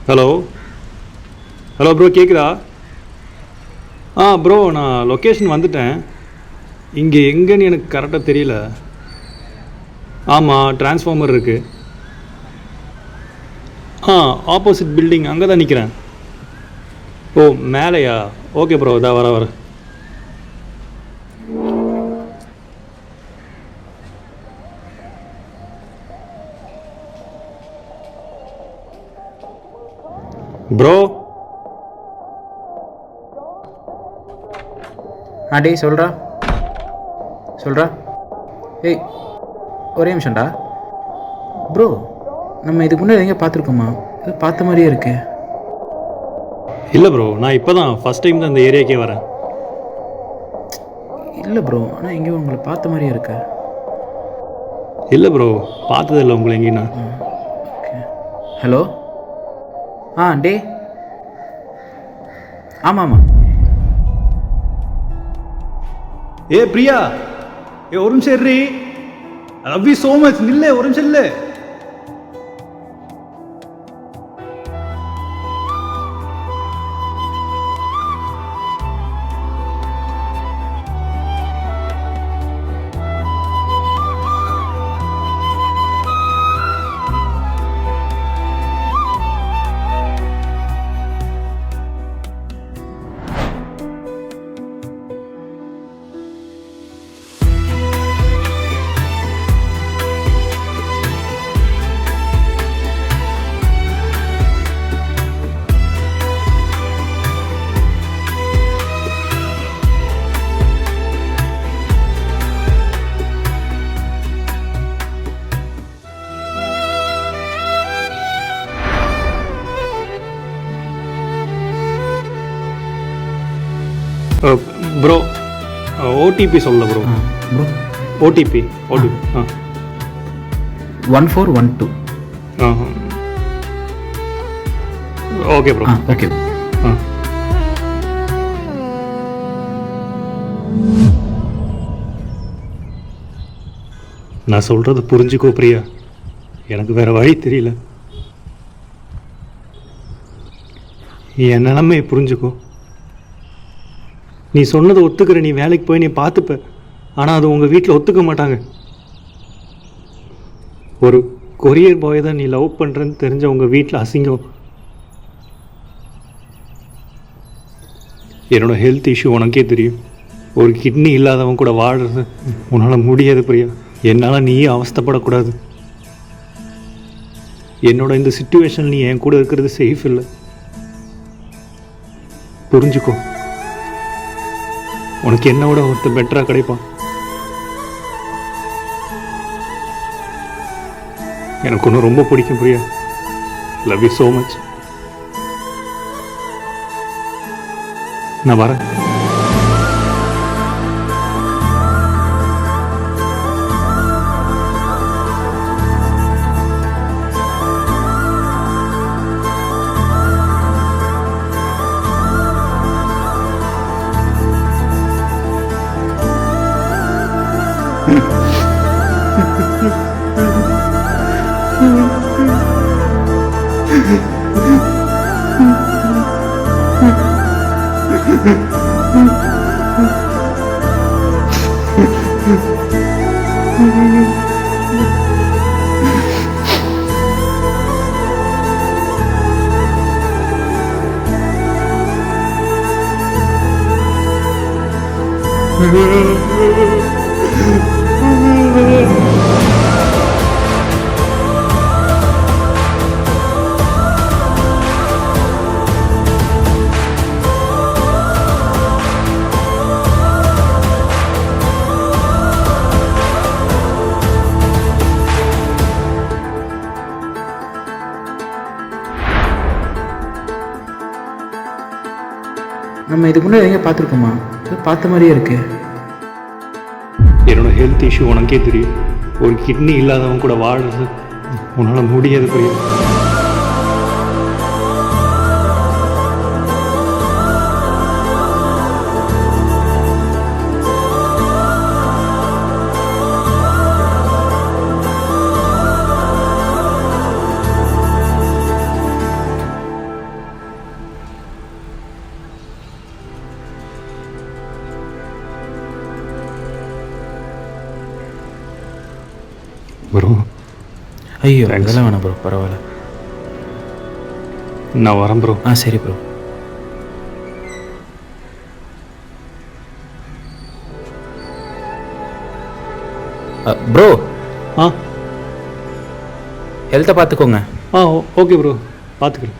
Hello hello bro, கேட்குதா? Bro, நான் location வந்துட்டேன். இங்கே எங்கேன்னு எனக்கு கரெக்டாக தெரியல. ஆமாம், டிரான்ஸ்ஃபார்மர் இருக்குது. ஆப்போசிட் பில்டிங் அங்கே தான் நிற்கிறேன். ஓ, மேலேயா? ஓகே ப்ரோ, இதா வர. ப்ரோ, டேய் சொல்கிறா. ஏய், ஒரே நிமிஷம்டா. ப்ரோ, நம்ம இதுக்கு முன்னாடி எங்கே பார்த்துருக்கோமா? இது பார்த்த மாதிரியே இருக்கு. இல்லை ப்ரோ, நான் இப்போ தான் ஃபஸ்ட் டைம் தான் இந்த ஏரியாக்கே வரேன். இல்லை ப்ரோ, ஆனால் எங்கேயோ உங்களை பார்த்த மாதிரியே இருக்கு. இல்லை ப்ரோ, பார்த்ததில்ல உங்களை எங்கேண்ணா. ஓகே. ஹலோ. டே. ஆமாம். ஏ பிரியா, ஒரு நிமிஷம் இருறி. I love you so much. நில்லே, ஒரு நிமிஷம் இல்லை. ப்ரோ, ஓடிபி சொல்ல bro. Bro, OTP 1412. Okay bro. Okay. நான் சொல்கிறது புரிஞ்சுக்கோ பிரியா. எனக்கு வேறு வழி தெரியல. என் நிலைமையை புரிஞ்சுக்கோ. நீ சொன்னதை ஒத்துக்கிற. நீ வேலைக்கு போய் நீ பார்த்துப்ப. ஆனால் அது உங்கள் வீட்டில் ஒத்துக்க மாட்டாங்க. ஒரு கொரியர் பாய் தான் நீ லவ் பண்ணுறன்னு தெரிஞ்ச உங்கள் வீட்டில் அசிங்கம். என்னோடய ஹெல்த் இஷ்யூ உனக்கே தெரியும். ஒரு கிட்னி இல்லாதவன் கூட வாடுறது உன்னால் முடியாது பிரியா. என்னால் நீயே அவஸ்தைப்படக்கூடாது. என்னோட இந்த சிச்சுவேஷன் நீ என் கூட இருக்கிறது சேஃப் இல்லை. புரிஞ்சுக்கோ. உனக்கு என்ன விட ஒருத்தர் பெட்டராக கிடைப்பான். எனக்கு ஒன்று ரொம்ப பிடிக்கும் Priya. Love you so much. நான் வரேன். நம்ம இதுக்கு முன்னாடி எங்கே பார்த்துருக்கோமா? இது பார்த்த மாதிரியே இருக்கு. என்னோட ஹெல்த் இஷ்யூ உனக்கே தெரியும். ஒரு கிட்னி இல்லாதவன் கூட வாடுறது உன்னால் முடியாது பிரியா. ப்ரோ. ஐயோ Thanks. அதெல்லாம் வேணாம் ப்ரோ, பரவாயில்ல. நான் வரேன் ப்ரோ. சரி ப்ரோ. ப்ரோ ஆ ஹெல்த்தை பார்த்துக்கோங்க. ஓகே ப்ரோ, பார்த்துக்கிறேன்.